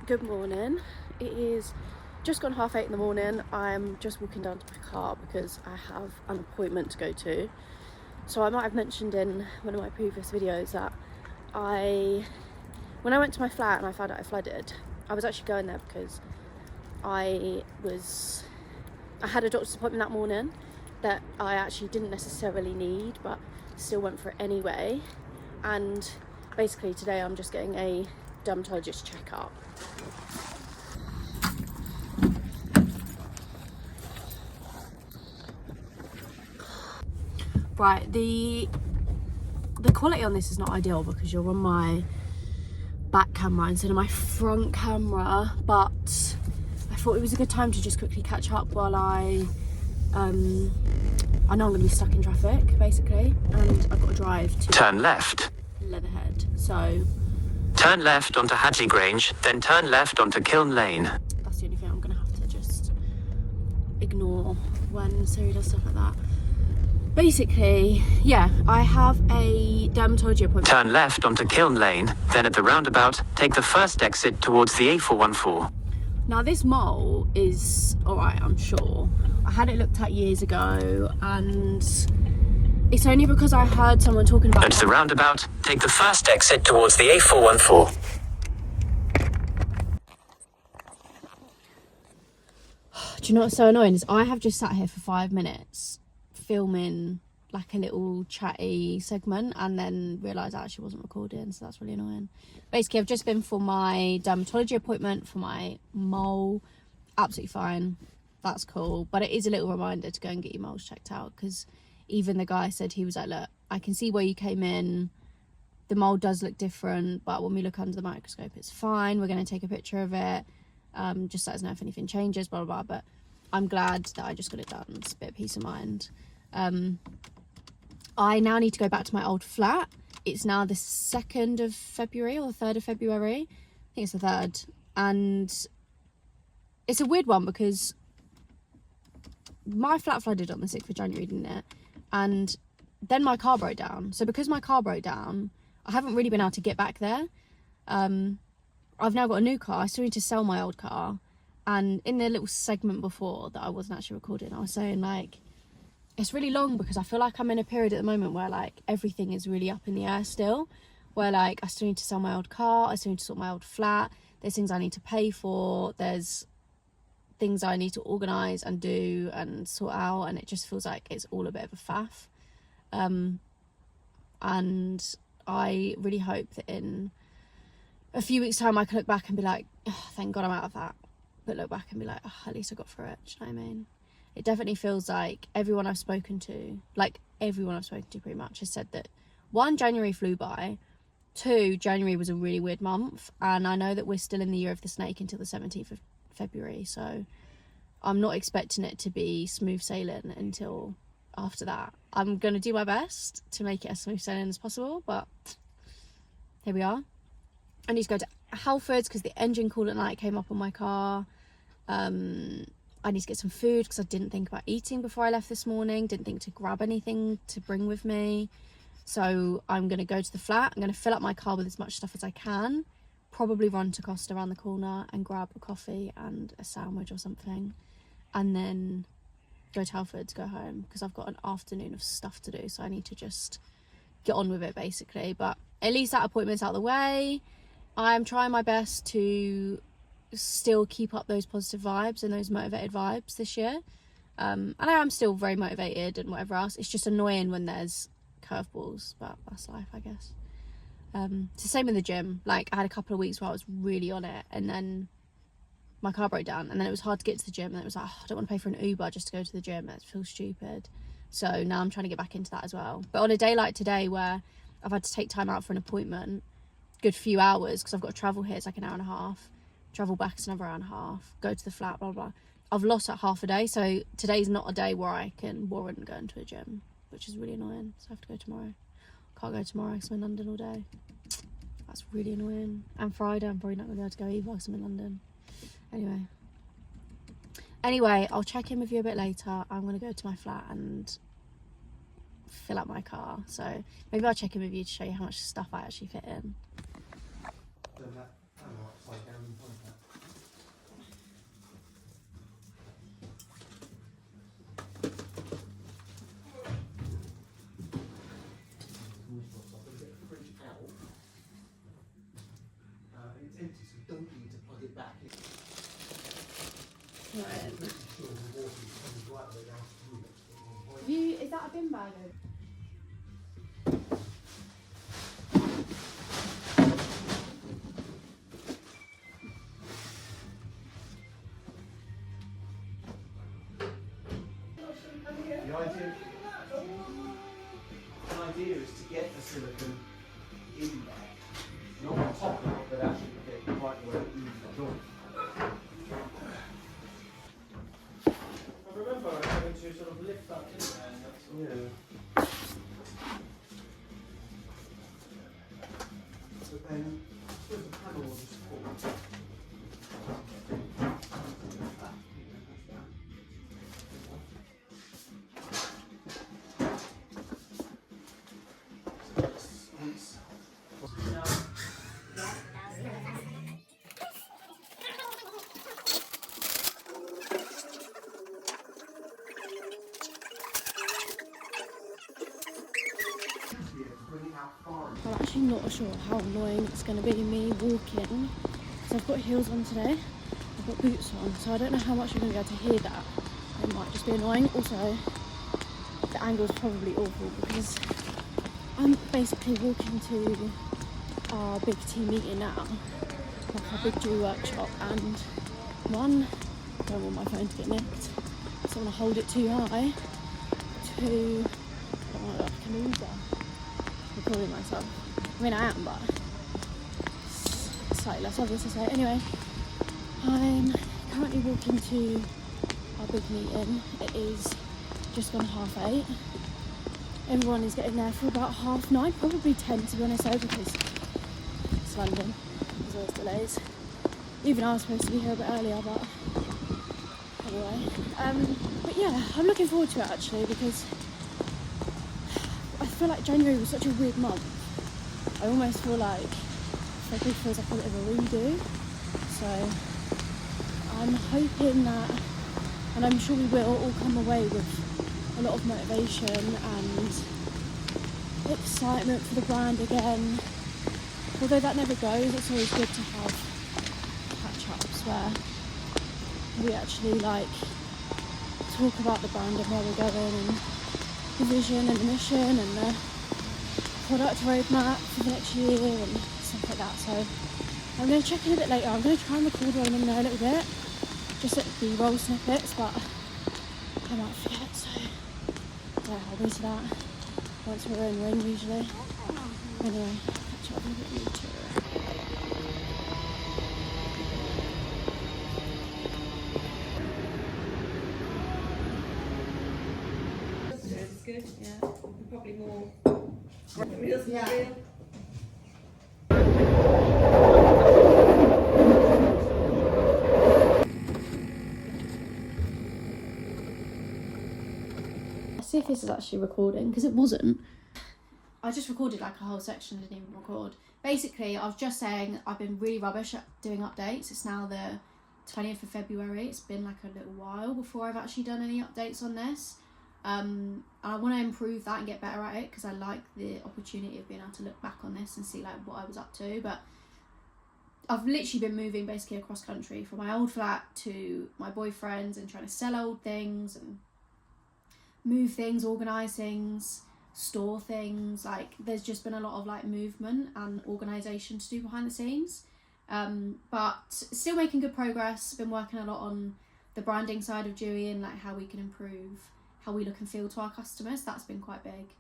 Good morning. It is just gone 8:30 in the morning. I'm just walking down to my car because I have an appointment to go to. So I might have mentioned in one of my previous videos that when I went to my flat and I found out I flooded, I was actually going there because I had a doctor's appointment that morning that I actually didn't necessarily need, but still went for it anyway. And basically today I'm just getting a dermatologist checkup. Right, the quality on this is not ideal because you're on my back camera instead of my front camera, but I thought it was a good time to just quickly catch up while I know I'm going to be stuck in traffic basically, and I've got to drive to Turn left. Leatherhead, so Turn left onto Hadley Grange, then turn left onto Kiln Lane. that's the only thing I'm going to have to just ignore when Siri does stuff like that. Basically, yeah, I have a dermatology appointment. Turn left onto Kiln Lane, then at the roundabout, take the first exit towards the A414. Now this mole is alright, I'm sure. I had it looked at years ago, and it's only because I heard someone talking about At the roundabout, take the first exit towards the A414. Do you know what's so annoying is I have just sat here for 5 minutes filming like a little chatty segment and then realised I actually wasn't recording, so that's really annoying. Basically, I've just been for my dermatology appointment for my mole. Absolutely fine, that's cool, but it is a little reminder to go and get your moles checked out, because even the guy said, he was like, look, I can see where you came in, the mole does look different, but when we look under the microscope it's fine, we're going to take a picture of it, just let us know if anything changes, blah blah blah. But I'm glad that I just got it done. It's a bit of peace of mind. I now need to go back to my old flat. It's now the 2nd of February or the 3rd of February. I think it's the 3rd. And it's a weird one because my flat flooded on the 6th of January, didn't it? And then my car broke down. So because my car broke down, I haven't really been able to get back there. I've now got a new car. I still need to sell my old car. And in the little segment before that I wasn't actually recording, I was saying, like, it's really long because I feel like I'm in a period at the moment where, like, everything is really up in the air still. Where, like, I still need to sell my old car. I still need to sort my old flat. There's things I need to pay for. There's things I need to organise and do and sort out. And it just feels like it's all a bit of a faff. And I really hope that in a few weeks' time I can look back and be like, oh, thank God I'm out of that. But look back and be like, oh, at least I got through it. Do you know what I mean? It definitely feels like everyone I've spoken to pretty much has said that 1, January flew by, 2, January was a really weird month, and I know that we're still in the year of the snake until the 17th of February, so I'm not expecting it to be smooth sailing until after that. I'm going to do my best to make it as smooth sailing as possible, but here we are. I need to go to Halfords because the engine coolant light came up on my car. I need to get some food because I didn't think about eating before I left this morning. Didn't think to grab anything to bring with me. So I'm going to go to the flat. I'm going to fill up my car with as much stuff as I can. Probably run to Costa around the corner and grab a coffee and a sandwich or something. And then go to Halfords, go home, because I've got an afternoon of stuff to do. So I need to just get on with it basically. But at least that appointment's out of the way. I'm trying my best to still keep up those positive vibes and those motivated vibes this year. And I am still very motivated and whatever else. It's just annoying when there's curveballs, but that's life, I guess. It's the same in the gym. Like, I had a couple of weeks where I was really on it, and then my car broke down, and then it was hard to get to the gym, and it was like, oh, I don't want to pay for an Uber just to go to the gym. That feels stupid. So now I'm trying to get back into that as well. But on a day like today where I've had to take time out for an appointment, good few hours, because I've got to travel here, it's like an hour and a half, travel back, it's another hour and a half, go to the flat, blah blah. I've lost like half a day, so today's not a day where I can warrant going to a gym, which is really annoying. So I have to go tomorrow. Can't go tomorrow because I'm in London all day. That's really annoying. And Friday I'm probably not going to be able to go either because I'm in London. Anyway, I'll check in with you a bit later. I'm going to go to my flat and fill up my car, so maybe I'll check in with you to show you how much stuff I actually fit in. Right. Is that a bin bag? The idea is to get the silicone in there, not on top of it, but actually get it right where it is the joint. I remember having to sort of lift that in there and that's But then, with the panel will just fall. I'm actually not sure how annoying it's going to be me walking because I've got heels on today, I've got boots on, so I don't know how much you're going to be able to hear that. It might just be annoying. Also, the angle's probably awful because I'm basically walking to our big team meeting now, like our big Jew workshop, and one, I don't want my phone to get nicked, so I'm going to hold it too high. Two, I don't want to like a loser. Recording myself. I mean, I am, but it's slightly less obvious to say. Anyway, I'm currently walking to our big meeting. It is just gone 8:30. Everyone is getting there for about 9:30, probably 10 to be honest, though, because it's London. There's always delays. Even I was supposed to be here a bit earlier, but anyway. But yeah, I'm looking forward to it actually because I feel like January was such a weird month. I almost feel like February feels like a bit of a redo. So I'm hoping that, and I'm sure we will all come away with a lot of motivation and excitement for the brand again. Although that never goes, it's always good to have catch-ups where we actually like talk about the brand and where we're going and the vision and the mission and the product roadmap for the next year and stuff like that. So I'm going to check in a bit later. I'm going to try and record while I'm in there a little bit, just at B-roll snippets, but I might forget, so yeah, I'll do to that once we're in ring usually. Anyway, catch up a bit later. Good, yeah. Probably more. Yeah. See if this is actually recording, because it wasn't. I just recorded like a whole section, didn't even record. Basically, I was just saying I've been really rubbish at doing updates. It's now the 20th of February. It's been like a little while before I've actually done any updates on this. And I want to improve that and get better at it because I like the opportunity of being able to look back on this and see like what I was up to. But I've literally been moving basically across country from my old flat to my boyfriend's and trying to sell old things and move things, organise things, store things. Like there's just been a lot of like movement and organisation to do behind the scenes. But still making good progress. Been working a lot on the branding side of Dewey and like how we can improve how we look and feel to our customers. That's been quite big.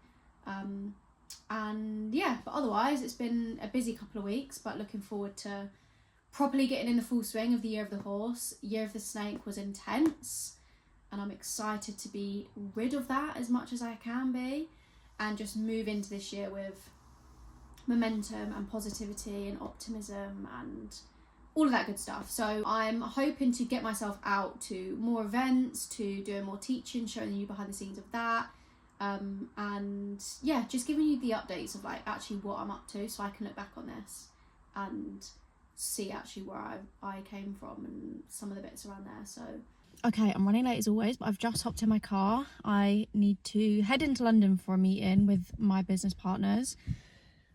And yeah, but otherwise it's been a busy couple of weeks, but looking forward to properly getting in the full swing of the Year of the Horse. Year of the Snake was intense and I'm excited to be rid of that as much as I can be and just move into this year with momentum and positivity and optimism and all of that good stuff. So I'm hoping to get myself out to more events, to doing more teaching, showing you behind the scenes of that. And yeah, just giving you the updates of like actually what I'm up to so I can look back on this and see actually where I came from and some of the bits around there. So okay, I'm running late as always, but I've just hopped in my car. I need to head into London for a meeting with my business partners.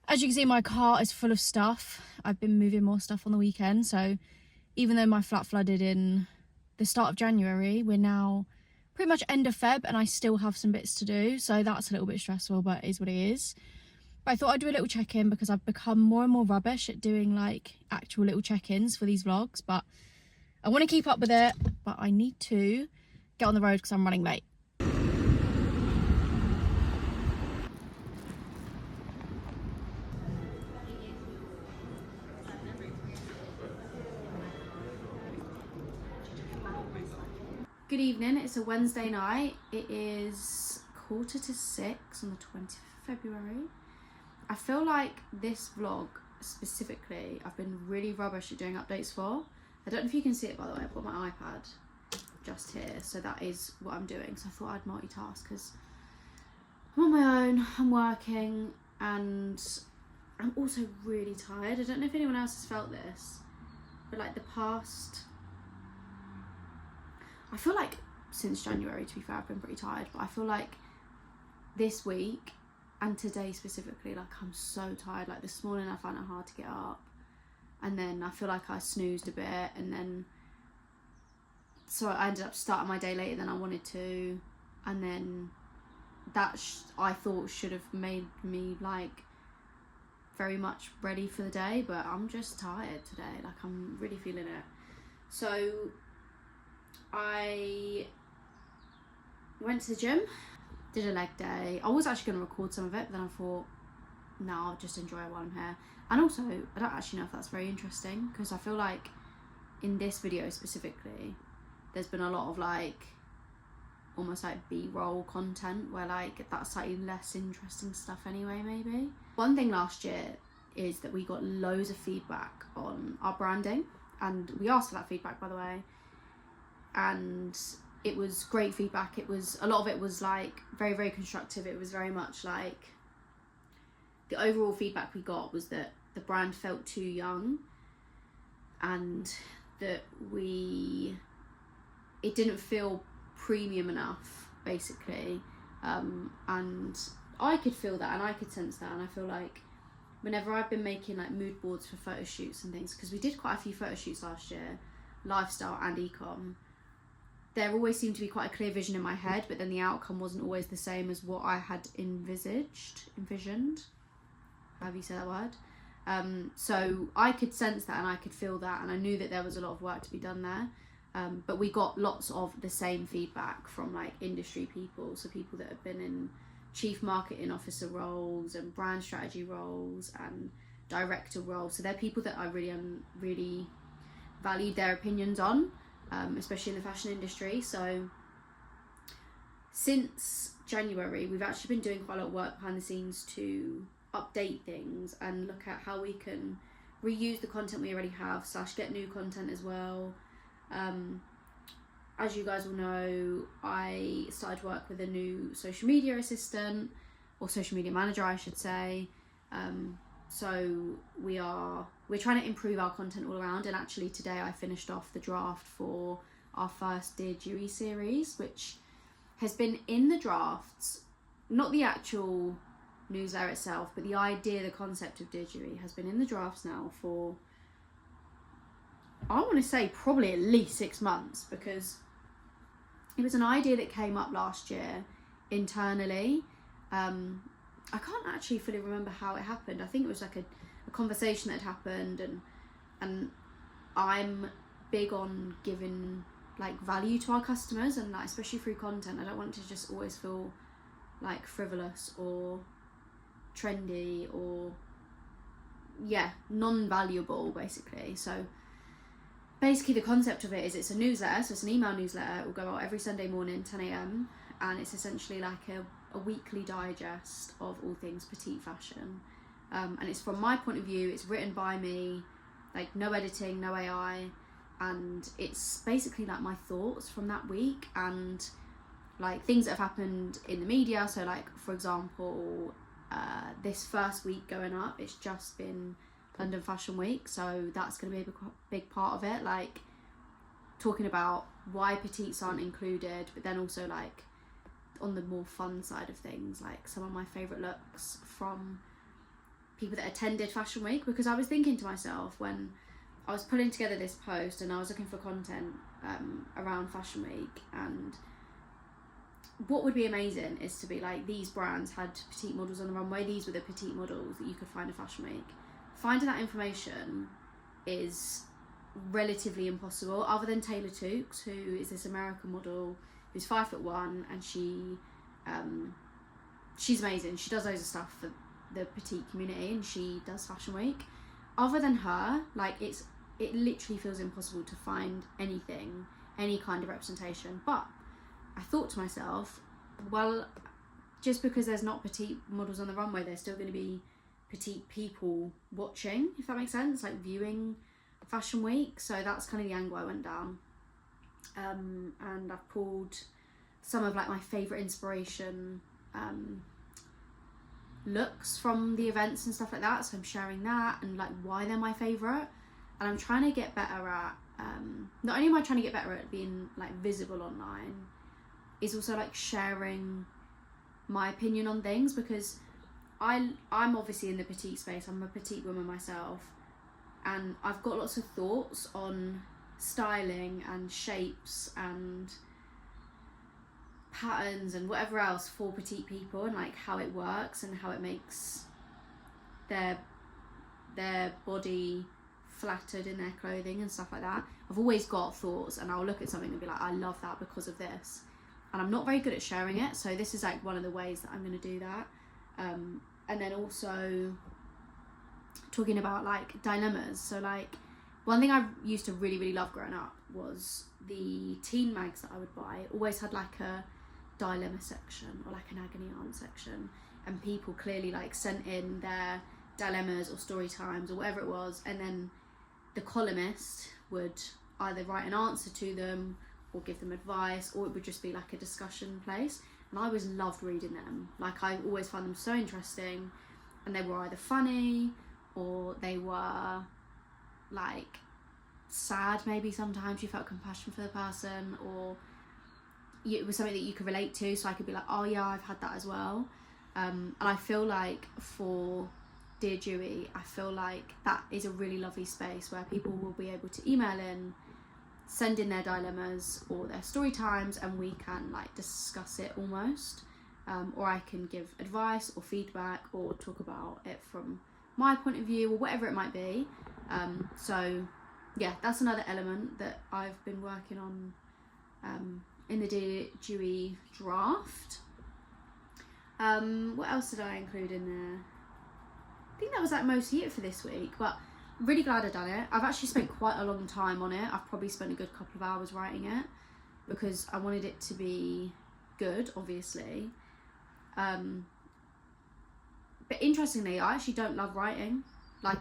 As you can see, my car is full of stuff. I've been moving more stuff on the weekend, so even though my flat flooded in the start of January. We're now pretty much end of Feb and I still have some bits to do, so that's a little bit stressful, but it is what it is. But I thought I'd do a little check-in because I've become more and more rubbish at doing like actual little check-ins for these vlogs, but I want to keep up with it, but I need to get on the road because I'm running late. Good evening, it's a Wednesday night. It is 5:45 on the 20th of February. I feel like this vlog specifically, I've been really rubbish at doing updates for. I don't know if you can see it, by the way, I've got my iPad just here, so that is what I'm doing. So I thought I'd multitask because I'm on my own, I'm working, and I'm also really tired. I don't know if anyone else has felt this, but like the past, I feel like since January, to be fair, I've been pretty tired, but I feel like this week and today specifically, like I'm so tired. Like this morning I found it hard to get up, and then I feel like I snoozed a bit, and then so I ended up starting my day later than I wanted to, and then that I thought should have made me like very much ready for the day, but I'm just tired today. Like I'm really feeling it. So I went to the gym, did a leg day. I was actually going to record some of it, but then I thought, no, I'll just enjoy it while I'm here. And also, I don't actually know if that's very interesting, because I feel like in this video specifically, there's been a lot of like, almost like B-roll content, where like, that's slightly less interesting stuff anyway, maybe. One thing last year is that we got loads of feedback on our branding, and we asked for that feedback, by the way. And it was great feedback. It was, a lot of it was like very, very constructive. It was very much like, the overall feedback we got was that the brand felt too young, and that it didn't feel premium enough, basically. And I could feel that, and I could sense that, and I feel like whenever I've been making like mood boards for photo shoots and things, because we did quite a few photo shoots last year, lifestyle and ecom, there always seemed to be quite a clear vision in my head, but then the outcome wasn't always the same as what I had envisioned, however you say that word. So I could sense that, and I could feel that, and I knew that there was a lot of work to be done there. But we got lots of the same feedback from like industry people, so people that have been in chief marketing officer roles and brand strategy roles and director roles. So they're people that I really valued their opinions on, especially in the fashion industry. So since January, we've actually been doing quite a lot of work behind the scenes to update things and look at how we can reuse the content we already have / get new content as well. As you guys will know, I started work with a new social media assistant, or social media manager I should say. So we're trying to improve our content all around, and actually today I finished off the draft for our first Dear Dewy series, which has been in the drafts, not the actual newsletter itself, but the idea, the concept of Dear Dewy has been in the drafts now for, I want to say, probably at least 6 months, because it was an idea that came up last year internally. I can't actually fully remember how it happened. I think it was like a conversation that had happened, and I'm big on giving like value to our customers, and like especially through content. I don't want it to just always feel like frivolous or trendy or non-valuable, basically. So basically the concept of it is it's a newsletter, so it's an email newsletter. It will go out every Sunday morning, 10 AM, and it's essentially like a weekly digest of all things petite fashion. And it's from my point of view, it's written by me, like no editing, no AI, and it's basically like my thoughts from that week and like things that have happened in the media. So like, for example, this first week going up, it's just been London Fashion Week, so that's going to be a big part of it, like talking about why petites aren't included, but then also like on the more fun side of things, like some of my favourite looks from people that attended Fashion Week. Because I was thinking to myself, when I was pulling together this post and I was looking for content around Fashion Week, and what would be amazing is to be like, these brands had petite models on the runway, these were the petite models that you could find at Fashion Week. Finding that information is relatively impossible, other than Taylor Tukes, who is this American model who's 5'1", and she's amazing. She does loads of stuff for the petite community, and she does Fashion Week. Other than her, like, it literally feels impossible to find anything, any kind of representation. But I thought to myself, well, just because there's not petite models on the runway, there's still going to be petite people watching, if that makes sense, like viewing Fashion Week. So that's kind of the angle I went down. And I've pulled some of like my favourite inspiration looks from the events and stuff like that. So I'm sharing that and like why they're my favourite. And I'm trying to get better at, not only am I trying to get better at being like visible online, is also like sharing my opinion on things, because I'm obviously in the petite space. I'm a petite woman myself, and I've got lots of thoughts on styling and shapes and patterns and whatever else for petite people, and like how it works and how it makes their body flattered in their clothing and stuff like that. I've always got thoughts, and I'll look at something and be like, I love that because of this, and I'm not very good at sharing it, so this is like one of the ways that I'm going to do that. And then also talking about like dilemmas. So like, one thing I used to really love growing up was the teen mags that I would buy always had like a dilemma section or like an agony aunt section, and people clearly like sent in their dilemmas or story times or whatever it was, and then the columnist would either write an answer to them or give them advice, or it would just be like a discussion place. And I always loved reading them. Like, I always found them so interesting, and they were either funny or they were like sad. Maybe sometimes you felt compassion for the person, or it was something that you could relate to, so I could be like, oh yeah, I've had that as well. And I feel like for Dear Dewy, I feel like that is a really lovely space where people will be able to email in, send in their dilemmas or their story times, and we can like discuss it almost, or I can give advice or feedback or talk about it from my point of view or whatever it might be. So yeah, that's another element that I've been working on in the Dear Dewy draft. What else did I include in there? I think that was like mostly it for this week, but really glad I've done it. I've actually spent quite a long time on it. I've probably spent a good couple of hours writing it because I wanted it to be good, obviously. But interestingly, I actually don't love writing. Like,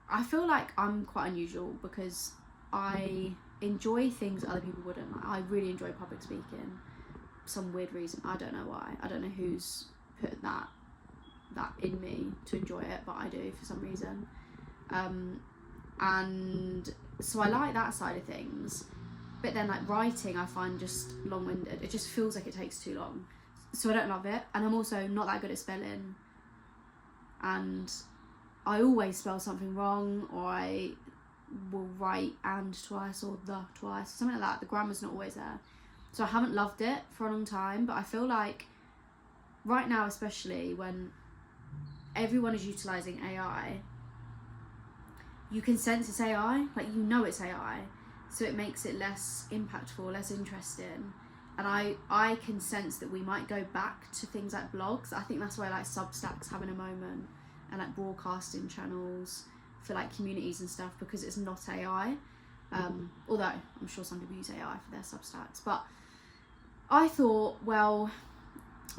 I feel like I'm quite unusual because I enjoy things other people wouldn't. Like, I really enjoy public speaking. Some weird reason, I don't know why. I don't know who's put that in me to enjoy it, but I do for some reason. And so I like that side of things, but then like writing I find just long-winded. It just feels like it takes too long, so I don't love it. And I'm also not that good at spelling, and I always spell something wrong, or I will write and twice or the twice, something like that. The grammar's not always there, so I haven't loved it for a long time. But I feel like right now, especially when everyone is utilising AI, you can sense it's AI, like you know it's AI, so it makes it less impactful, less interesting. And I can sense that we might go back to things like blogs. I think that's why like Substack's having a moment, and like broadcasting channels for like communities and stuff, because it's not AI. Although I'm sure some people use AI for their Substacks. But I thought, well,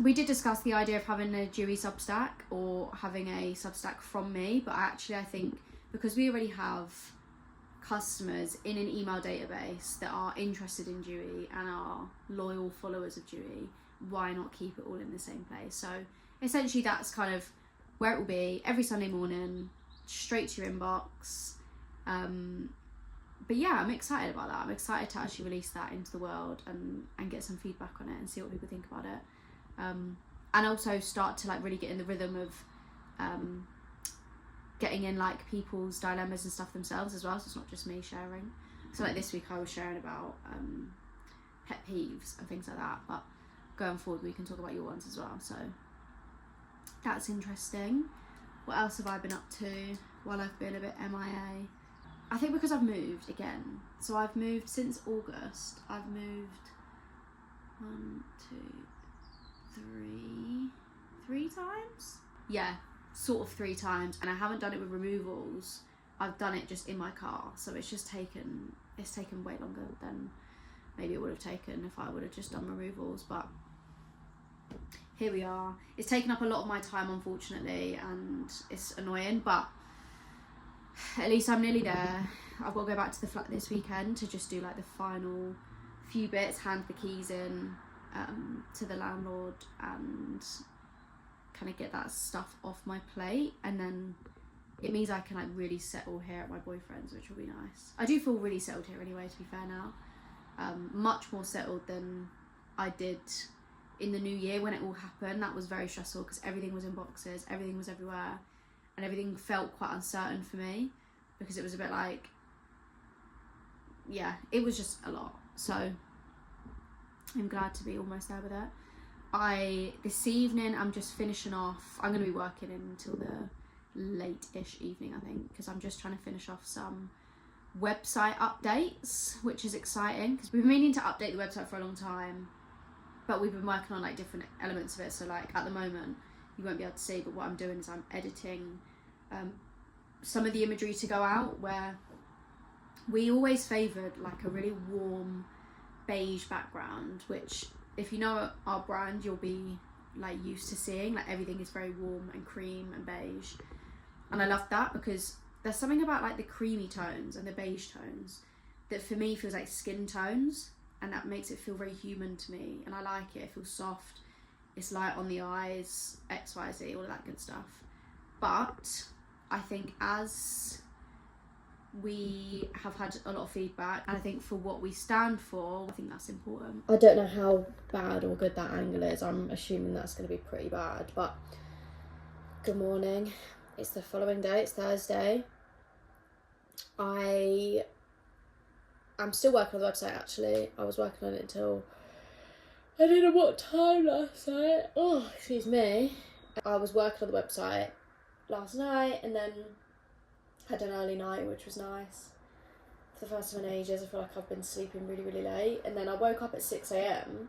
we did discuss the idea of having a Dewy Substack or having a Substack from me, but actually I think because we already have customers in an email database that are interested in Dewy and are loyal followers of Dewy, why not keep it all in the same place? So essentially that's kind of where it will be, every Sunday morning, straight to your inbox. But yeah, I'm excited about that. I'm excited to actually release that into the world and get some feedback on it and see what people think about it. And also start to like really get in the rhythm of getting in like people's dilemmas and stuff themselves as well, so it's not just me sharing. So like this week I was sharing about pet peeves and things like that, but going forward we can talk about your ones as well, so that's interesting. What else have I been up to while I've been a bit MIA? I think because I've moved again, so I've moved since August. I've moved 1, 2, 3 times? Yeah, sort of 3 times, and I haven't done it with removals. I've done it just in my car, so it's taken way longer than maybe it would have taken if I would have just done removals, but here we are. It's taken up a lot of my time, unfortunately, and it's annoying, but at least I'm nearly there. I've got to go back to the flat this weekend to just do like the final few bits, hand the keys in to the landlord and kind of get that stuff off my plate, and then it means I can like really settle here at my boyfriend's, which will be nice. I do feel really settled here anyway, to be fair now. Much more settled than I did in the new year when it all happened. That was very stressful because everything was in boxes, everything was everywhere, and everything felt quite uncertain for me because it was a bit like, yeah, it was just a lot. So I'm glad to be almost there with it. This evening I'm just finishing off, I'm going to be working until the late-ish evening, I think, because I'm just trying to finish off some website updates, which is exciting because we've been meaning to update the website for a long time, but we've been working on like different elements of it. So like at the moment you won't be able to see, but what I'm doing is I'm editing some of the imagery to go out, where we always favoured like a really warm beige background, which if you know our brand you'll be like used to seeing, like everything is very warm and cream and beige, and I love that because there's something about like the creamy tones and the beige tones that for me feels like skin tones, and that makes it feel very human to me, and I like it. It feels soft, it's light on the eyes, XYZ, all of that good stuff. But I think as we have had a lot of feedback, and I think for what we stand for, I think that's important. I don't know how bad or good that angle is. I'm assuming that's going to be pretty bad, but good morning. It's the following day, it's Thursday. I'm still working on the website actually. I was working on it until I don't know what time last night. Oh, excuse me. I was working on the website last night and then had an early night, which was nice. For the first time in ages, I feel like I've been sleeping really, really late. And then I woke up at 6 a.m.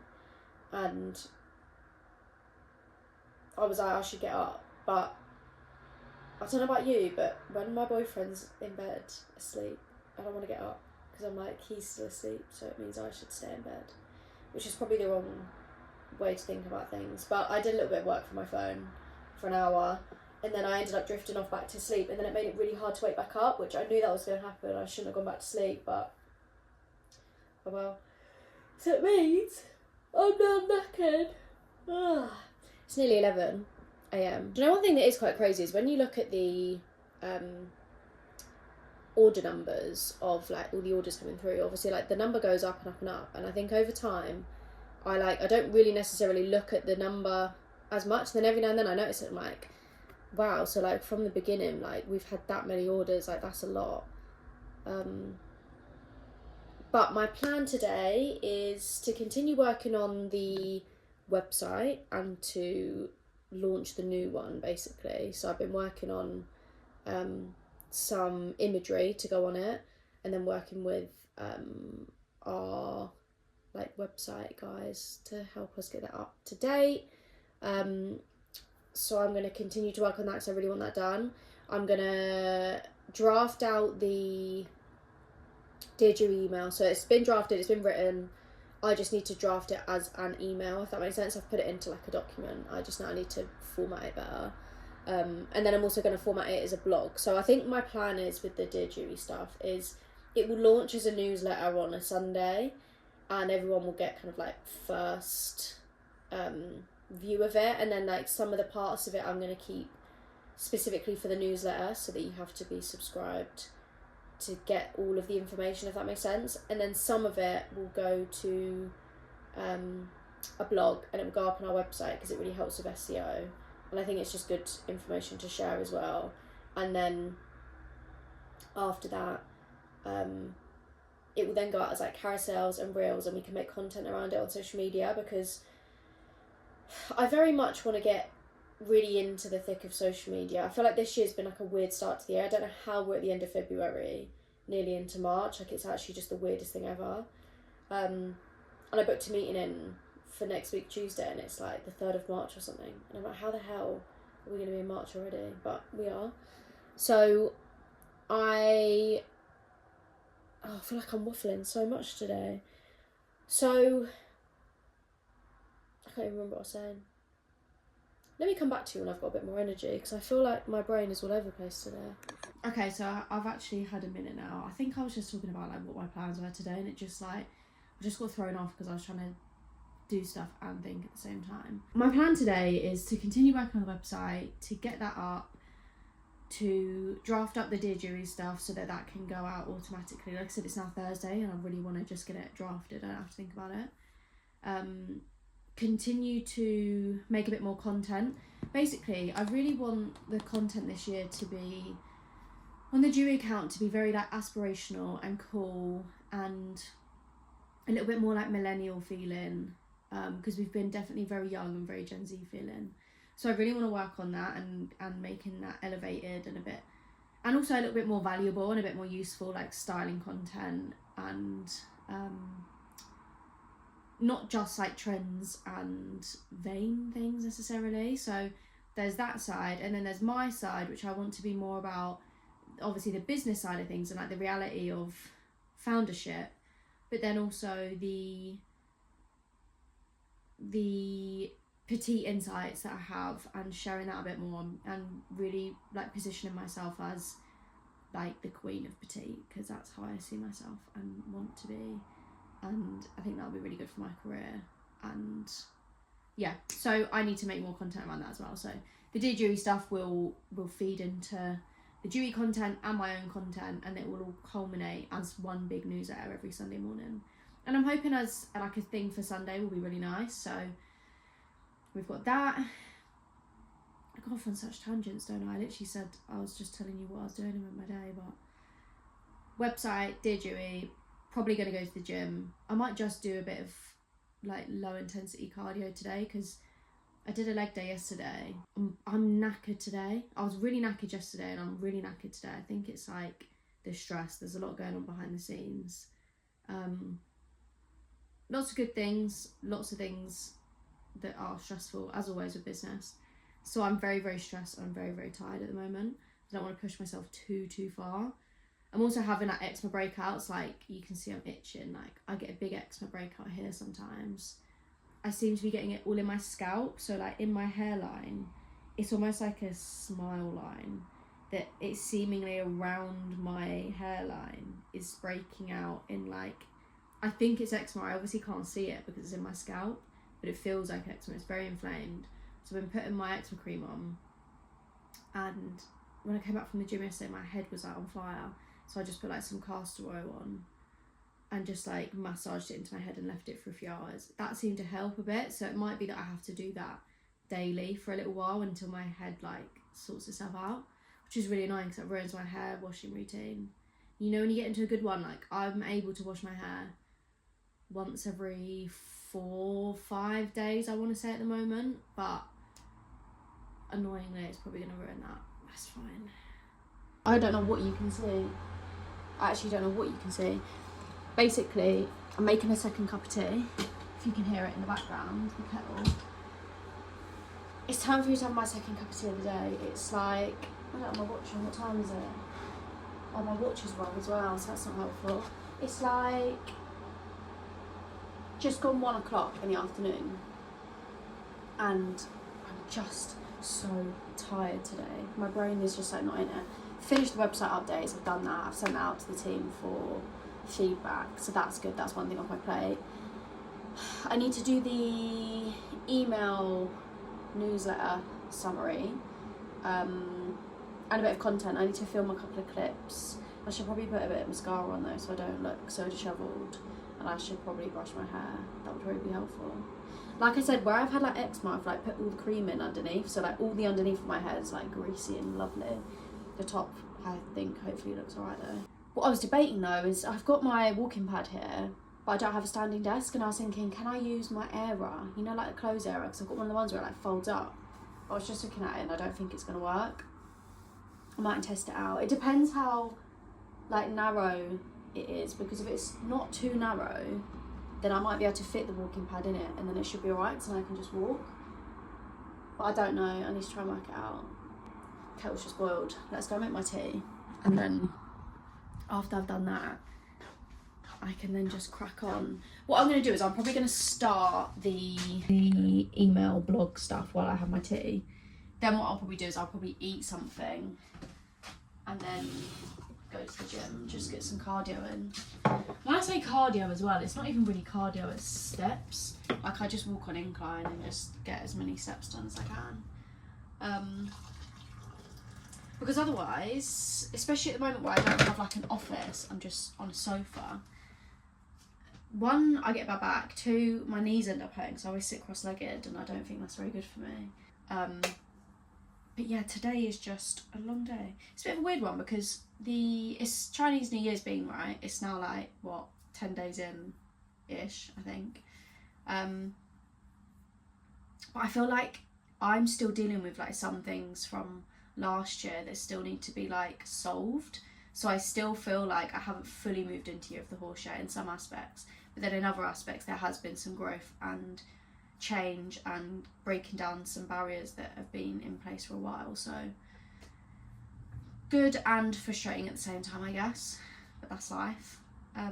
and I was like, I should get up. But I don't know about you, but when my boyfriend's in bed asleep, I don't want to get up because I'm like, he's still asleep, so it means I should stay in bed, which is probably the wrong way to think about things. But I did a little bit of work from my phone for an hour, and then I ended up drifting off back to sleep, and then it made it really hard to wake back up, which I knew that was going to happen. I shouldn't have gone back to sleep, but oh well. So it means I'm now knackered. It's nearly 11 a.m. Do you know one thing that is quite crazy is when you look at the order numbers of like all the orders coming through, obviously like the number goes up and up and up, and I think over time I don't really necessarily look at the number as much, and then every now and then I notice it, I'm like, wow, so like from the beginning like we've had that many orders, like that's a lot. But my plan today is to continue working on the website and to launch the new one basically. So I've been working on some imagery to go on it, and then working with our like website guys to help us get that up to date. So I'm going to continue to work on that because I really want that done. I'm going to draft out the Dear Dewey email. So it's been drafted, it's been written. I just need to draft it as an email, if that makes sense. I've put it into like a document. I just now need to format it better. And then I'm also going to format it as a blog. So I think my plan is with the Dear Dewey stuff is it will launch as a newsletter on a Sunday, and everyone will get kind of like first view of it, and then like some of the parts of it I'm going to keep specifically for the newsletter so that you have to be subscribed to get all of the information, if that makes sense. And then some of it will go to a blog, and it will go up on our website because it really helps with SEO, and I think it's just good information to share as well. and then after that it will then go out as like carousels and reels, and we can make content around it on social media, because I very much want to get really into the thick of social media. I feel like this year's been like a weird start to the year. I don't know how we're at the end of February, nearly into March. Like, it's actually just the weirdest thing ever. And I booked a meeting in for next week Tuesday, and it's like the 3rd of March or something, and I'm like, how the hell are we going to be in March already? But we are. So I feel like I'm waffling so much today. So I can't even remember what I was saying. Let me come back to you when I've got a bit more energy, because I feel like my brain is all over the place today. Okay, so I've actually had a minute now. I think I was just talking about like what my plans were today, and it just like, I just got thrown off because I was trying to do stuff and think at the same time. My plan today is to continue working on the website, to get that up, to draft up the Dear Jury stuff so that that can go out automatically. Like I said, it's now Thursday, and I really want to just get it drafted. I don't have to think about it. Continue to make a bit more content. Basically, I really want the content this year to be, on the Jury account, to be very like aspirational and cool, and a little bit more like millennial feeling, because we've been definitely very young and very Gen Z feeling. So I really want to work on that and making that elevated and a bit, and also a little bit more valuable and a bit more useful, like styling content, and not just like trends and vain things necessarily. So there's that side, and then there's my side, which I want to be more about, obviously, the business side of things and like the reality of foundership, but then also the petite insights that I have, and sharing that a bit more, and really like positioning myself as like the queen of petite, because that's how I see myself and want to be. And I think that'll be really good for my career. And yeah, so I need to make more content around that as well. So the Dear Jury stuff will feed into the Jury content and my own content, and it will all culminate as one big newsletter every Sunday morning. And I'm hoping as like a thing for Sunday will be really nice. So we've got that. I go off on such tangents, don't I? I literally said I was just telling you what I was doing in my day, but website, Dear Jury, probably going to go to the gym. I might just do a bit of like low intensity cardio today, because I did a leg day yesterday. I'm knackered today. I was really knackered yesterday, and I'm really knackered today. I think it's like the stress. There's a lot going on behind the scenes. Lots of good things, lots of things that are stressful, as always with business. So I'm very, very stressed. I'm very, very tired at the moment. I don't want to push myself too far. I'm also having like eczema breakouts. Like, you can see I'm itching. Like, I get a big eczema breakout here sometimes. I seem to be getting it all in my scalp. So like in my hairline, it's almost like a smile line that it's seemingly around my hairline is breaking out in like, I think it's eczema. I obviously can't see it because it's in my scalp, but it feels like eczema. It's very inflamed. So I've been putting my eczema cream on, and when I came back from the gym yesterday, my head was like on fire. So I just put like some castor oil on and just like massaged it into my head and left it for a few hours. That seemed to help a bit. So it might be that I have to do that daily for a little while until my head like sorts itself out, which is really annoying because it ruins my hair washing routine. You know, when you get into a good one, like I'm able to wash my hair once every 4-5 days, I want to say at the moment, but annoyingly it's probably going to ruin that. That's fine. I don't know what you can see. I actually don't know what you can see. Basically, I'm making a second cup of tea. If you can hear it in the background, the kettle. It's time for me to have my second cup of tea of the day. It's like, I don't have my watch on. What time is it? Oh, my watch is wrong as well, so that's not helpful. It's like just gone 1 o'clock in the afternoon, and I'm just so tired today. My brain is just like not in it. Finished the website updates, I've done that. I've sent that out to the team for feedback, so that's good. That's one thing off my plate. I need to do the email newsletter summary, and a bit of content. I need to film a couple of clips. I should probably put a bit of mascara on though, so I don't look so dishevelled, and I should probably brush my hair. That would probably be helpful. Like I said, where I've had like eczema, I've like put all the cream in underneath, so like all the underneath of my hair is like greasy and lovely. The top, I think, hopefully looks alright though. What I was debating though is I've got my walking pad here, but I don't have a standing desk, and I was thinking, can I use my Aira? You know, like the clothes Aira, because I've got one of the ones where it like folds up. I was just looking at it and I don't think it's going to work. I might test it out. It depends how like narrow it is, because if it's not too narrow, then I might be able to fit the walking pad in it, and then it should be alright, so I can just walk. But I don't know, I need to try and work it out. Kettle's just boiled. Let's go make my tea, and then after I've done that, I can then just crack on. What I'm going to do is I'm probably going to start the email blog stuff while I have my tea. Then what I'll probably do is I'll probably eat something and then go to the gym, just get some cardio in. When I say cardio as well, it's not even really cardio, it's steps. Like I just walk on incline and just get as many steps done as I can. Because otherwise, especially at the moment where I don't have like an office, I'm just on a sofa. One, I get bad back. Two, my knees end up hurting, so I always sit cross-legged, and I don't think that's very good for me. But yeah, today is just a long day. It's a bit of a weird one because it's Chinese New Year's been, right? It's now like, what, 10 days in-ish, I think. But I feel like I'm still dealing with like some things from last year that still need to be like solved. So I still feel like I haven't fully moved into Year of the Horse yet in some aspects. But then in other aspects, there has been some growth and change and breaking down some barriers that have been in place for a while. So good and frustrating at the same time, I guess. But that's life. But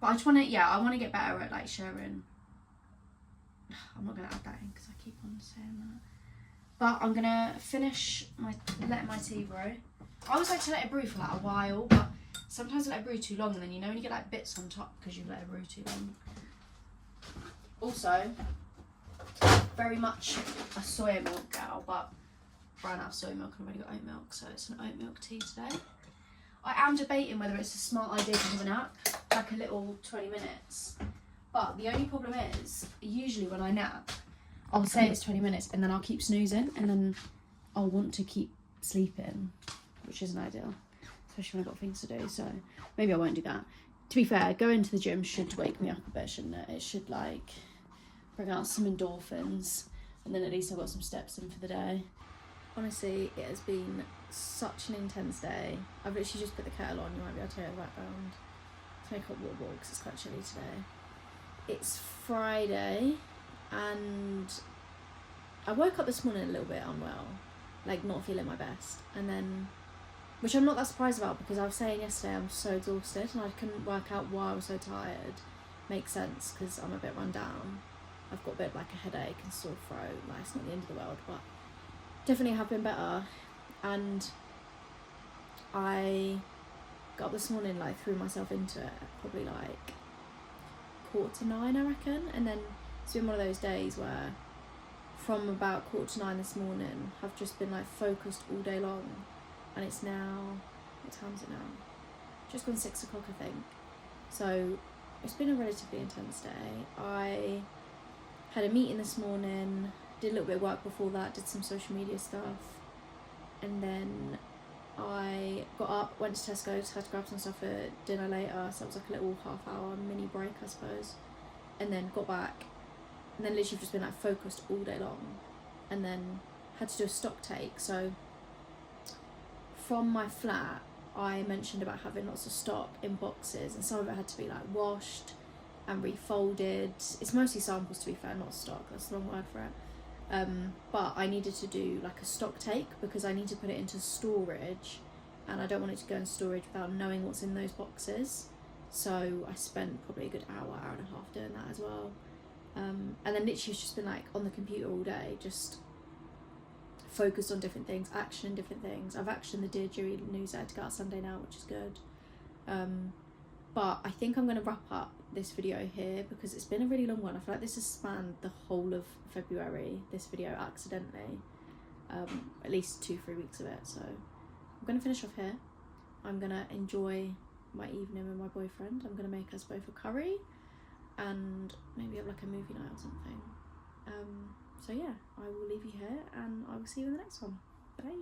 I just want to, I want to get better at like sharing. I'm not going to add that in because I keep on saying that. But I'm going to finish letting my tea brew. I always like to let it brew for like a while, but sometimes I let it brew too long, and then you know when you get like bits on top because you let it brew too long. Also, very much a soya milk gal, but ran out of soy milk and I've already got oat milk, so it's an oat milk tea today. I am debating whether it's a smart idea to have a nap, like a little 20 minutes. But the only problem is, usually when I nap, I'll say it's 20 minutes and then I'll keep snoozing and then I'll want to keep sleeping, which isn't ideal, especially when I've got things to do, so maybe I won't do that. To be fair, going to the gym should wake me up a bit, shouldn't it? It should like bring out some endorphins, and then at least I've got some steps in for the day. Honestly, it has been such an intense day. I've literally just put the kettle on, you might be able to hear it in the background, to make hot water boil because it's quite chilly today. It's Friday, and I woke up this morning a little bit unwell, like not feeling my best, and then, which I'm not that surprised about because I was saying yesterday I'm so exhausted and I couldn't work out why I was so tired. Makes sense because I'm a bit run down. I've got a bit of like a headache and sore throat, like it's not the end of the world, but definitely have been better. And I got up this morning, like threw myself into it at probably like 8:45 I reckon, and then it's been one of those days where from about 8:45 this morning I've just been like focused all day long, and it's now, what time is it now? Just gone 6 o'clock I think. So it's been a relatively intense day. I had a meeting this morning, did a little bit of work before that, did some social media stuff, and then I got up, went to Tesco's, had to grab some stuff for dinner later, so it was like a little half-hour mini break I suppose, and then got back, and then literally just been like focused all day long, and then had to do a stock take. So from my flat I mentioned about having lots of stock in boxes, and some of it had to be like washed and refolded. It's mostly samples to be fair, not stock, that's the wrong word for it. But I needed to do like a stock take because I need to put it into storage, and I don't want it to go in storage without knowing what's in those boxes. So I spent probably a good hour and a half doing that as well. And then literally it's just been like on the computer all day, just focused on different things, actioning different things. I've actioned the Dear Jury newsletter to go out Sunday now, which is good. But I think I'm going to wrap up this video here because it's been a really long one. I feel like this has spanned the whole of February, this video accidentally, at least 2-3 weeks of it. So I'm going to finish off here. I'm going to enjoy my evening with my boyfriend. I'm going to make us both a curry and maybe have like a movie night or something. So yeah, I will leave you here and I will see you in the next one. Bye.